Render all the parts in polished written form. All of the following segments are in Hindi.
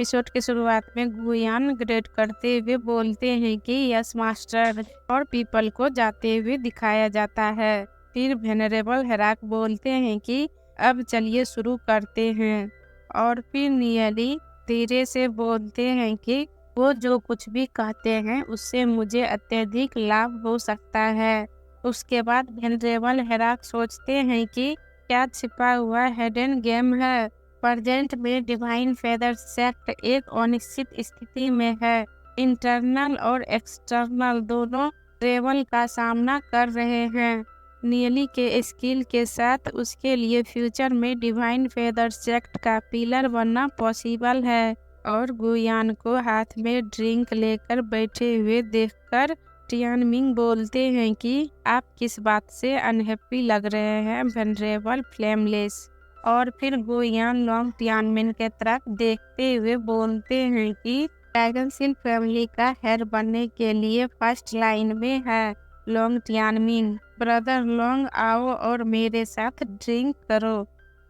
एपिसोड की शुरुआत में गुयान ग्रेड करते हुए बोलते हैं कि यस मास्टर और पीपल को जाते हुए दिखाया जाता है। फिर वेनरेबल हेराक बोलते हैं कि अब चलिए शुरू करते हैं और फिर नियली धीरे से बोलते हैं कि वो जो कुछ भी कहते हैं उससे मुझे अत्यधिक लाभ हो सकता है। उसके बाद वेनरेबल हेराक सोचते हैं कि क्या छिपा हुआ हिडन गेम है। प्रेजेंट में डिवाइन फेदर सेक्ट एक अनिश्चित स्थिति में है। इंटरनल और एक्सटर्नल दोनों ट्रेवल का सामना कर रहे हैं। नियली के स्किल के साथ उसके लिए फ्यूचर में डिवाइन फेदर सेक्ट का पिलर बनना पॉसिबल है। और गुयान को हाथ में ड्रिंक लेकर बैठे हुए देखकर टियानमिंग बोलते हैं कि आप किस बात से अनहैप्पी लग रहे हैं वेनरेबल फ्लेमलेस। और फिर गुयान लॉन्ग टियानमिन के तरफ देखते हुए बोलते हैं कि ड्रैगनसिल फैमिली का हेड बनने के लिए फर्स्ट लाइन में है लॉन्ग टियानमिन। ब्रदर लॉन्ग आओ और मेरे साथ ड्रिंक करो।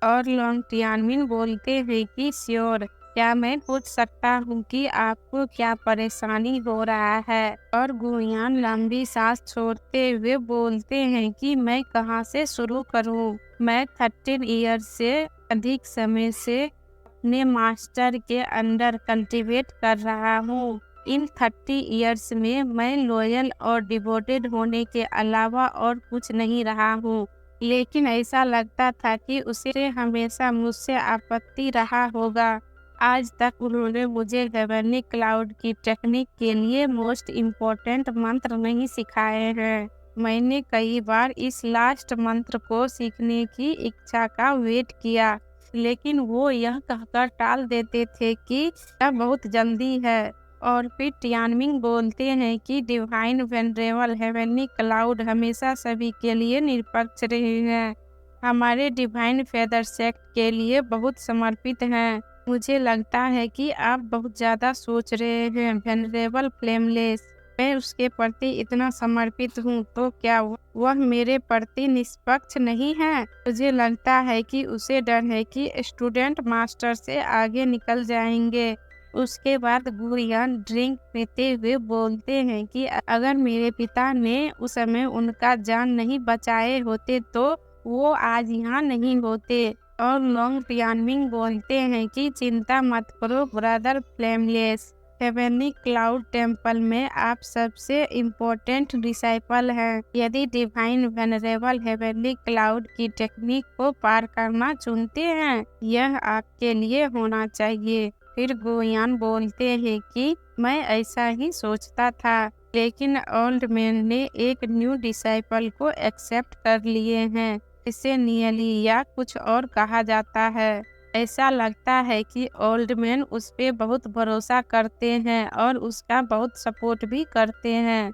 और लॉन्ग टियानमिन बोलते हैं कि श्योर, क्या मैं पूछ सकता हूँ कि आपको क्या परेशानी हो रहा है। और गुयान लंबी सांस छोड़ते हुए बोलते हैं कि मैं कहाँ से शुरू करूँ। मैं 13 ईयर्स से अधिक समय से अपने मास्टर के अंडर कल्टिवेट कर रहा हूँ। इन 30 ईयर्स में मैं लॉयल और डिवोटेड होने के अलावा और कुछ नहीं रहा हूँ। लेकिन ऐसा लगता था कि उसे हमेशा मुझसे आपत्ति रहा होगा। आज तक उन्होंने मुझे हेवनली क्लाउड की टेक्निक के लिए मोस्ट इम्पोर्टेंट मंत्र नहीं सिखाए हैं। मैंने कई बार इस लास्ट मंत्र को सीखने की इच्छा का वेट किया, लेकिन वो यह कहकर टाल देते थे कि यह बहुत जल्दी है। और फिर टियानमिंग बोलते हैं कि डिवाइन वेनरेबल हेवनली क्लाउड हमेशा सभी के लिए निरपेक्ष रहे हैं। हमारे डिवाइन फेदर सेक्ट के लिए बहुत समर्पित हैं। मुझे लगता है कि आप बहुत ज़्यादा सोच रहे हैं वेनरेबल फ्लेमलेस। मैं उसके प्रति इतना समर्पित हूँ तो क्या वह मेरे प्रति निष्पक्ष नहीं है। मुझे लगता है कि उसे डर है कि स्टूडेंट मास्टर से आगे निकल जाएंगे। उसके बाद गुयान ड्रिंक पीते हुए बोलते हैं कि अगर मेरे पिता ने उस समय उनका जान नहीं बचाए होते तो वो आज यहाँ नहीं होते। और लॉन्ग टियानमिंग बोलते हैं कि चिंता मत करो brother flameless. Heavenly cloud temple में आप सबसे इम्पोर्टेंट डिसाइपल हैं। यदि डिवाइन वेनरेबल हेवनली क्लाउड की टेक्निक को पार करना चुनते हैं, यह आपके लिए होना चाहिए। फिर गुयान बोलते हैं कि मैं ऐसा ही सोचता था, लेकिन ओल्ड मैन ने एक न्यू डिसाइपल को एक्सेप्ट कर लिए हैं। इसे नियली या कुछ और कहा जाता है। ऐसा लगता है कि ओल्ड मैन उस पे बहुत भरोसा करते हैं और उसका बहुत सपोर्ट भी करते हैं।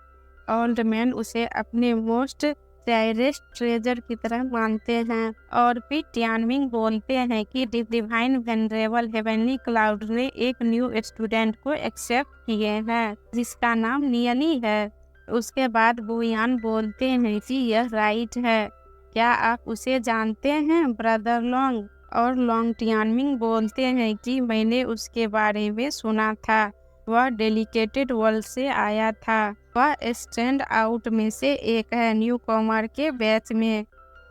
ओल्ड मैन उसे अपने मोस्ट चेरिश्ड ट्रेजर की तरह मानते हैं। और फिर टियानमिंग बोलते हैं कि डिवाइन वेनरेबल हेवनली क्लाउड ने एक न्यू स्टूडेंट को एक्सेप्ट किए हैं जिसका नाम नियली है। उसके बाद गुयान बोलते हैं कि यह राइट है, क्या आप उसे जानते हैं ब्रदर लॉन्ग। और लॉन्ग टियानमिंग बोलते हैं कि मैंने उसके बारे में सुना था, वह डेलिकेटेड वर्ल्ड से आया था। वह स्टैंड आउट में से एक है न्यू कॉमर के बैच में।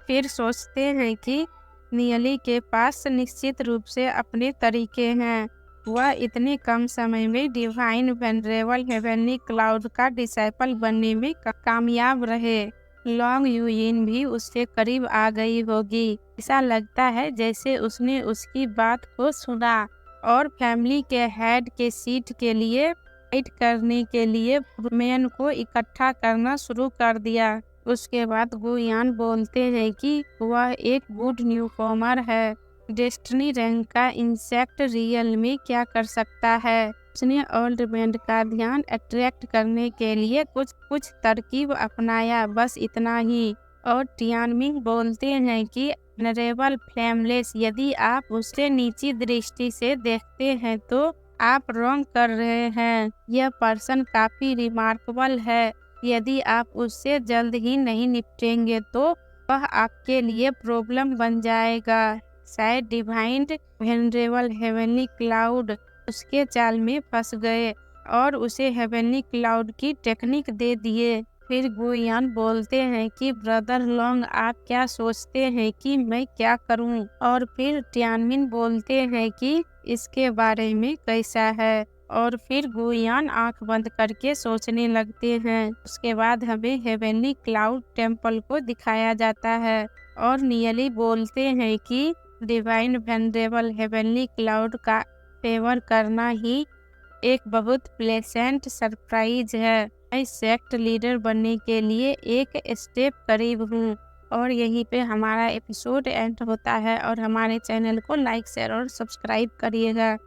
फिर सोचते हैं कि नियली के पास निश्चित रूप से अपने तरीके हैं। वह इतने कम समय में डिवाइन वेनरेबल हेवनली क्लाउड का डिसाइपल बनने में कामयाब रहे। लॉन्ग यूयिन भी उसके करीब आ गई होगी। ऐसा लगता है जैसे उसने उसकी बात को सुना और फैमिली के हेड के सीट के लिए फाइट करने के लिए मैन को इकट्ठा करना शुरू कर दिया। उसके बाद गुयान बोलते हैं कि वह एक गुड न्यू कॉमर है। डेस्टिनी रैंक का इंसेक्ट रियल में क्या कर सकता है। उसने ओल्ड मैन का ध्यान अट्रैक्ट करने के लिए कुछ तरकीब अपनाया, बस इतना ही। और टियानमिंग बोलते हैं कि वेनरेबल फ्लेमलेस, यदि आप उसे नीची दृष्टि से देखते हैं तो आप रॉन्ग कर रहे हैं। यह पर्सन काफी रिमार्केबल है। यदि आप उससे जल्द ही नहीं निपटेंगे तो वह आपके लिए प्रॉब्लम बन जाएगा। शायद डिवाइन वेनरेबल हेवनली क्लाउड उसके जाल में फंस गए और उसे हेवनली क्लाउड की टेक्निक दे दिए। फिर गुयान बोलते हैं कि ब्रदर लॉन्ग, आप क्या सोचते हैं कि मैं क्या करूं? और फिर टियानमिन बोलते हैं कि इसके बारे में कैसा है। और फिर गुयान आंख बंद करके सोचने लगते हैं। उसके बाद हमें हेवनली क्लाउड टेम्पल को दिखाया जाता है और नियली बोलते हैं कि डिवाइन वेनरेबल हेवनली क्लाउड का फेवर करना ही एक बहुत प्लेसेंट सरप्राइज है। मैं सेक्ट लीडर बनने के लिए एक स्टेप करीब हूँ। और यहीं पे हमारा एपिसोड एंड होता है और हमारे चैनल को लाइक शेयर और सब्सक्राइब करिएगा।